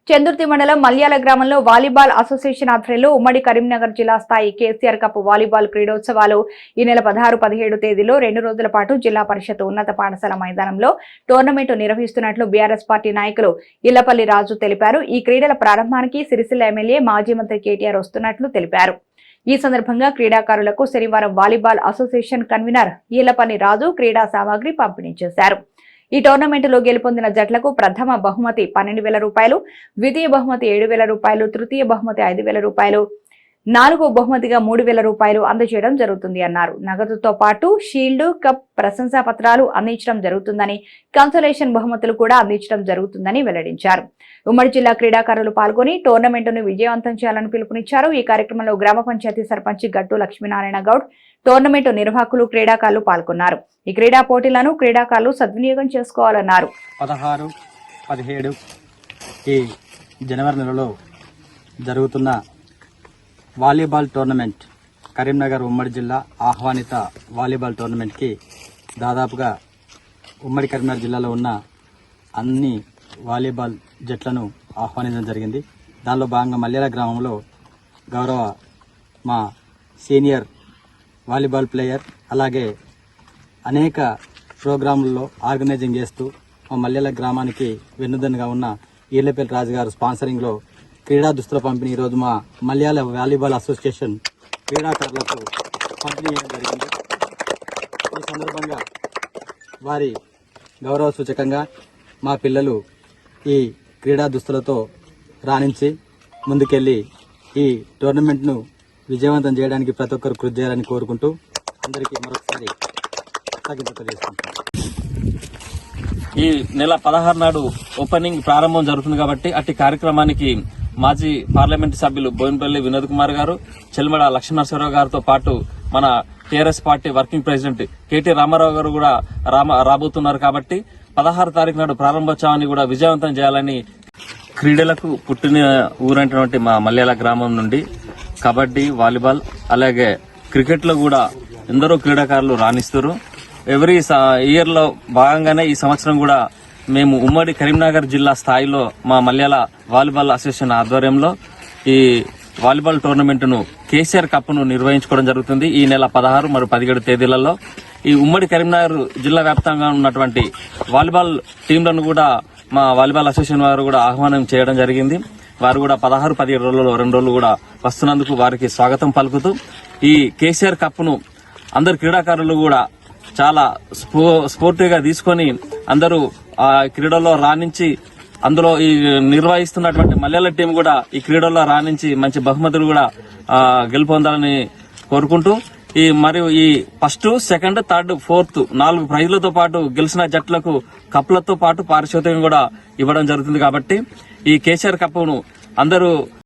చందుర్తి మండలం మల్యాల గ్రామంలో volleyball association ఆధ్వర్యంలో ఉమ్మడి కరీంనగర్ జిల్లా స్థాయి కేసీఆర్ కప్ వాలీబాల్ క్రీడోత్సవాలు ఈ నెల 16-17 తేదీలో 2 రోజుల పాటు జిల్లా పరిషత్ ఉన్నత పాఠశాల మైదానంలో టోర్నమెంట్ నిర్వహిస్తున్నట్లు బీఆర్ఎస్ పార్టీ నాయకులు ఇళ్లపల్లి రాజు తెలిపారు. ఈ క్రీడల ప్రారంభానికి సిరిసిల్ల ఎమ్మెల్యే మాజీ మంత్రి కేటీఆర్ వస్తున్నట్లు తెలిపారు. ఈ సందర్భంగా క్రీడాకారులకు శనివారం వాలీబాల్ అసోసియేషన్ కన్వీనర్ ఇళ్లపల్లి రాజు క్రీడా సామాగ్రి పంపిణీ చేశారు. ఈ టోర్నమెంటులో గెలుపొందిన జట్లకు ప్రథమ బహుమతి 12,000 రూపాయలు, ద్వితీయ బహుమతి 7,000 రూపాయలు, తృతీయ బహుమతి 5,000 రూపాయలు, 4వ బహుమతిగా 3,000 రూపాయలు అందజేయడం జరుగుతుంది అన్నారు. నగదుతో పాటు షీల్డ్, కప్, ప్రశంసా పత్రాలు అందించడం జరుగుతుందని, కన్సోలేషన్ బహుమతులు కూడా అందించడం జరుగుతుందని వెల్లడించారు. ఉమ్మడి జిల్లా క్రీడాకారులు పాల్గొని టోర్నమెంటును విజయవంతం చేయాలని పిలుపునిచ్చారు. ఈ కార్యక్రమంలో గ్రామ పంచాయతీ సర్పంచ్ గట్టు లక్ష్మీనారాయణ గౌడ్, టోర్నమెంటు నిర్వాహకులు, క్రీడాకారులు పాల్గొన్నారు. ఈ క్రీడా పోటీలను క్రీడాకారులు సద్వినియోగం చేసుకోవాలన్నారు. 16-17 ఈ జనవరి నెలలో జరుగుతున్న వాలీబాల్ టోర్నమెంట్ కరీంనగర్ ఉమ్మడి జిల్లా ఆహ్వానిత వాలీబాల్ టోర్నమెంట్కి దాదాపుగా ఉమ్మడి కరీంనగర్ జిల్లాలో ఉన్న అన్ని వాలీబాల్ జట్లను ఆహ్వానించడం జరిగింది. దానిలో భాగంగా మల్యాల గ్రామంలో గౌరవ మా సీనియర్ వాలీబాల్ ప్లేయర్ అలాగే అనేక ప్రోగ్రాంలలో ఆర్గనైజింగ్ చేస్తూ మా మల్యాల గ్రామానికి వెన్నుదన్నుగా ఉన్న ఈర్లపల్లి రాజు గారు స్పాన్సరింగ్లో క్రీడా దుస్తుల పంపిణీ ఈరోజు మా మల్యాల వాలీబాల్ అసోసియేషన్ క్రీడాకారులకు పంపిణీ చేయడం జరిగింది. ఈ సందర్భంగా వారి గౌరవ సూచకంగా మా పిల్లలు ఈ క్రీడా దుస్తులతో రాణించి ముందుకెళ్లి ఈ టోర్నమెంట్ను విజయవంతం చేయడానికి ప్రతి ఒక్కరు కృషి చేయాలని కోరుకుంటూ అందరికీ మరొకసారి ఈ నెల 16 నాడు ఓపెనింగ్ ప్రారంభం జరుగుతుంది కాబట్టి అట్టి కార్యక్రమానికి మాజీ పార్లమెంటు సభ్యులు బోయినపల్లి వినోద్ కుమార్ గారు, చెల్మడ లక్ష్మీనరసింహరావు గారితో పాటు మన TRS party working president KT Ramarao గారు కూడా రాబోతున్నారు. కాబట్టి 16 తారీఖు నాడు ప్రారంభోత్సవాన్ని కూడా విజయవంతం చేయాలని క్రీడలకు పుట్టిన ఊరైనటువంటి మా మల్యాల గ్రామం నుండి కబడ్డీ, వాలీబాల్ అలాగే క్రికెట్ లో కూడా ఎందరో క్రీడాకారులు రాణిస్తారు. ఎవ్రీ ఇయర్ లో భాగంగానే ఈ సంవత్సరం కూడా మేము ఉమ్మడి కరీంనగర్ జిల్లా స్థాయిలో మా మల్యాల వాలీబాల్ అసోసియేషన్ ఆధ్వర్యంలో ఈ వాలీబాల్ టోర్నమెంట్ ను కేసీఆర్ కప్ ను నిర్వహించుకోవడం జరుగుతుంది. ఈ నెల 16 మరియు 17 తేదీలలో ఈ ఉమ్మడి కరీంనగర్ జిల్లా వ్యాప్తంగా ఉన్నటువంటి వాలీబాల్ టీంలను కూడా మా వాలీబాల్ అసోసియేషన్ వారు కూడా ఆహ్వానం చేయడం జరిగింది. వారు కూడా 16-17 రోజుల్లో 2 రోజులు కూడా వస్తున్నందుకు వారికి స్వాగతం పలుకుతూ ఈ కేసీఆర్ కప్ ను అందరు క్రీడాకారులు కూడా చాలా స్పోర్టివ్ గా తీసుకొని అందరూ ఆ క్రీడల్లో రాణించి అందులో ఈ నిర్వహిస్తున్నటువంటి మల్యాల టీం కూడా ఈ క్రీడల్లో రాణించి మంచి బహుమతులు కూడా గెలుపొందాలని కోరుకుంటూ మరియు ఈ ఫస్ట్, సెకండ్, థర్డ్, ఫోర్త్ 4 ప్రైజులతో పాటు గెలిచిన జట్లకు కప్పులతో పాటు పారితోషికం కూడా ఇవ్వడం జరుగుతుంది. కాబట్టి ఈ కేసీఆర్ కప్ ను అందరూ